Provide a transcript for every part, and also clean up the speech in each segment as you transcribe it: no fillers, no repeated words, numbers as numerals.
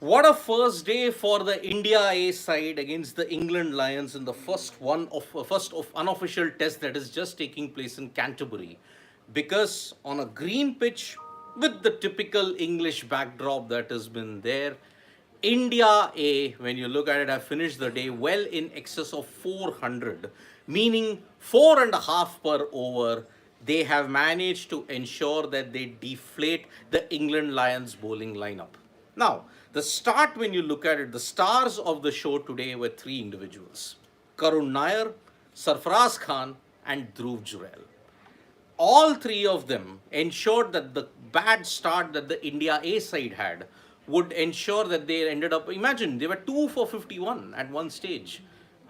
What a first day for the India A side against the England Lions in the first of unofficial test that is just taking place in Canterbury. Because on a green pitch with the typical English backdrop that has been there, India A, when you look at it, have finished the day well in excess of 400, meaning 4.5 per over. They have managed to ensure that they deflate the England Lions bowling lineup. Now, the start, when you look at it, the stars of the show today were three individuals: Karun Nair, Sarfaraz Khan, and Dhruv Jurel. All three of them ensured that the bad start that the India A side had would ensure that they ended up. Imagine they were 2 for 51 at one stage.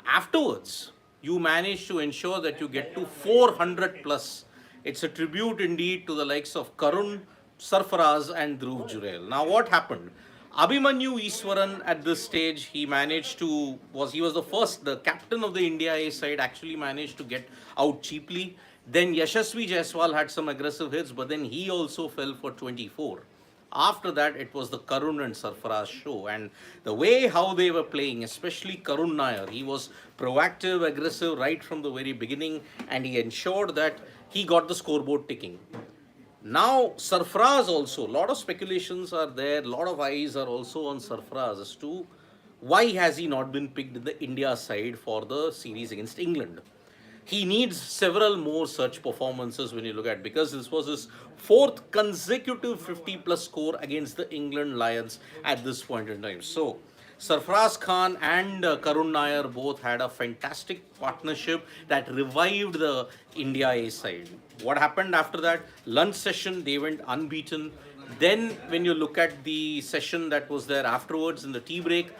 Afterwards, you managed to ensure that you get to 400 plus. It's a tribute indeed to the likes of Karun, Sarfaraz, and Dhruv Jurel. Now, what happened? Abhimanyu Iswaran at this stage, he was the first, the captain of the India A side actually managed to get out cheaply. Then Yashasvi Jaiswal had some aggressive hits, but then he also fell for 24. After that, it was the Karun and Sarfaraz show. And the way how they were playing, especially Karun Nair, he was proactive, aggressive right from the very beginning, and he ensured that he got the scoreboard ticking. Now, Sarfaraz also, a lot of speculations are there, a lot of eyes are also on Sarfaraz as to why has he not been picked in the India side for the series against England. He needs several more such performances when you look at, because this was his fourth consecutive 50 plus score against the England Lions at this point in time. So Sarfaraz Khan and Karun Nair both had a fantastic partnership that revived the India A side. What happened after that? Lunch session, they went unbeaten. Then, when you look at the session that was there afterwards in the tea break,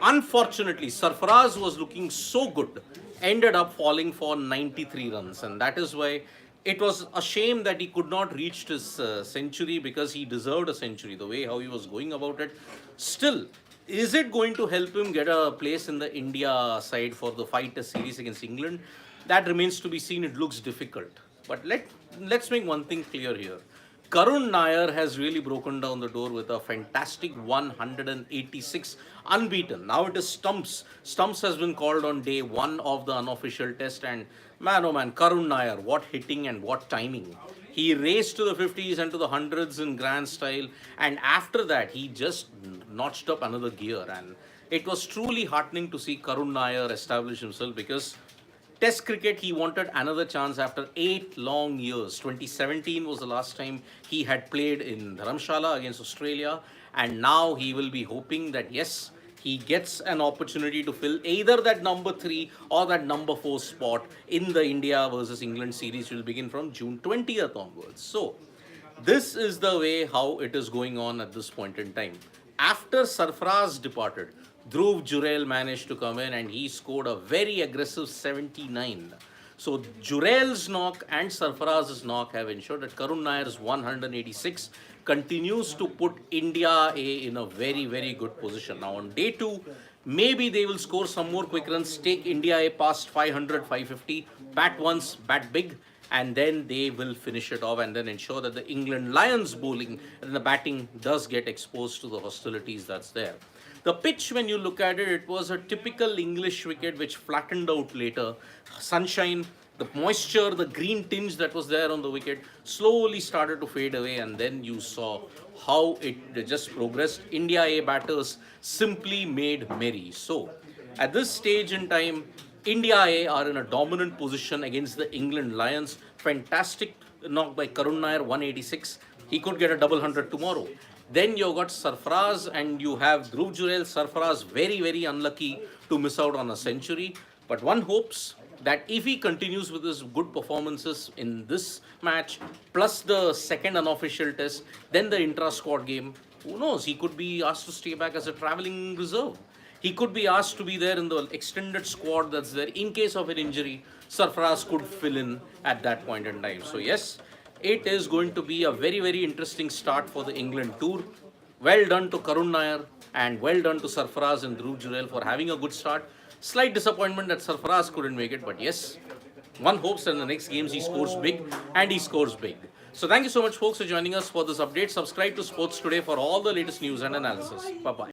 unfortunately, Sarfaraz was looking so good, ended up falling for 93 runs, and that is why it was a shame that he could not reach his century, because he deserved a century the way how he was going about it. Still, is it going to help him get a place in the India side for the fight test series against England? That remains to be seen. It looks difficult. But let's make one thing clear here. Karun Nair has really broken down the door with a fantastic 186 unbeaten. Now it is Stumps. Stumps has been called on day one of the unofficial test, and man oh man, Karun Nair, what hitting and what timing. He raced to the 50s and to the hundreds in grand style, and after that he just notched up another gear, and it was truly heartening to see Karun Nair establish himself, because Test cricket, he wanted another chance after 8 long years. 2017 was the last time he had played in Dharamshala against Australia, and now he will be hoping that yes, he gets an opportunity to fill either that number 3 or that number 4 spot in the India versus England series, which will begin from June 20th onwards. So, this is the way how it is going on at this point in time. After Sarfaraz departed, Dhruv Jurel managed to come in and he scored a very aggressive 79. So Jurel's knock and Sarfaraz's knock have ensured that Karun Nair's 186 continues to put India A in a very, very good position. Now on day 2, maybe they will score some more quick runs, take India A past 500, 550, bat once, bat big, and then they will finish it off and then ensure that the England Lions bowling and the batting does get exposed to the hostilities that's there. The pitch, when you look at it, it was a typical English wicket which flattened out later. Sunshine, the moisture, the green tinge that was there on the wicket slowly started to fade away, and then you saw how it just progressed. India A batters simply made merry. So, at this stage in time, India A are in a dominant position against the England Lions. Fantastic knock by Karun Nair, 186. He could get a double hundred tomorrow. Then you got Sarfaraz and you have Dhruv Jurel. Sarfaraz very, very unlucky to miss out on a century. But one hopes that if he continues with his good performances in this match, plus the second unofficial test, then the intra-squad game, who knows, he could be asked to stay back as a travelling reserve. He could be asked to be there in the extended squad that's there. In case of an injury, Sarfaraz could fill in at that point in time. So yes, it is going to be a very, very interesting start for the England tour. Well done to Karun Nair and well done to Sarfaraz and Dhruv Jurel for having a good start. Slight disappointment that Sarfaraz couldn't make it, but yes, one hopes that in the next games he scores big, and he scores big. So thank you so much, folks, for joining us for this update. Subscribe to Sports Today for all the latest news and analysis. Bye-bye.